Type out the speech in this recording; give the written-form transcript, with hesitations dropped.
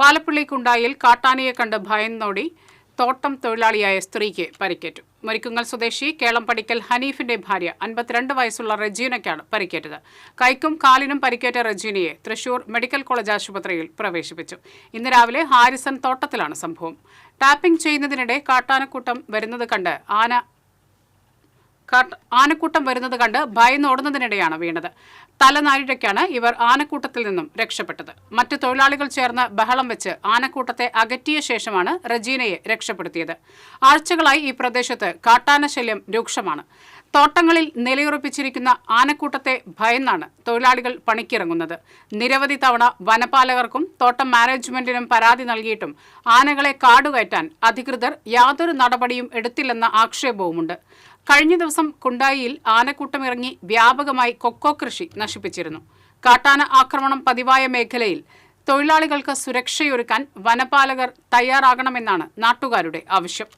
പാലപ്പള്ളി കുണ്ടായിൽ കാട്ടാനയെ കണ്ട് ഭയന്നോടി തോട്ടം തൊഴിലാളിയായ സ്ത്രീക്ക് പരിക്കേറ്റു. മുരിക്കുങ്ങൽ സ്വദേശി കേളംപടിക്കൽ ഹനീഫിന്റെ ഭാര്യ 52 വയസ്സുള്ള റജീനയ്ക്കാണ് പരിക്കേറ്റത്. കൈക്കും കാലിനും പരിക്കേറ്റ റജീനയെ തൃശൂർ മെഡിക്കൽ കോളേജ് ആശുപത്രിയിൽ പ്രവേശിപ്പിച്ചു. ഇന്ന് രാവിലെ ഹാരിസൺ തോട്ടത്തിലാണ് സംഭവം. ടാപ്പിംഗ് ചെയ്യുന്നതിനിടെ ആനക്കൂട്ടം വരുന്നത് കണ്ട് ഭയന്നോടുന്നതിനിടെയാണ് വീണത്. തലനാരിഴയ്ക്കാണ് ഇവർ ആനക്കൂട്ടത്തിൽ നിന്നും രക്ഷപ്പെട്ടത്. മറ്റു തൊഴിലാളികൾ ചേർന്ന് ബഹളം വെച്ച് ആനക്കൂട്ടത്തെ അകറ്റിയ ശേഷമാണ് റജീനയെ രക്ഷപ്പെടുത്തിയത്. ആഴ്ചകളായി ഈ പ്രദേശത്ത് കാട്ടാന ശല്യം രൂക്ഷമാണ്. തോട്ടങ്ങളിൽ നിലയുറപ്പിച്ചിരിക്കുന്ന ആനക്കൂട്ടത്തെ ഭയന്നാണ് തൊഴിലാളികൾ പണിക്കിറങ്ങുന്നത്. നിരവധി തവണ വനപാലകർക്കും തോട്ടം മാനേജ്മെന്റിനും പരാതി നൽകിയിട്ടും ആനകളെ കാടുകയറ്റാൻ അധികൃതർ യാതൊരു നടപടിയും എടുത്തില്ലെന്ന ആക്ഷേപവുമുണ്ട്. കഴിഞ്ഞ ദിവസം കുണ്ടായിയിൽ ആനക്കൂട്ടമിറങ്ങി വ്യാപകമായി കൊക്കോ കൃഷി നശിപ്പിച്ചിരുന്നു. കാട്ടാന ആക്രമണം പതിവായ മേഖലയിൽ തൊഴിലാളികൾക്ക് സുരക്ഷയൊരുക്കാൻ വനപാലകർ തയ്യാറാകണമെന്നാണ് നാട്ടുകാരുടെ ആവശ്യം.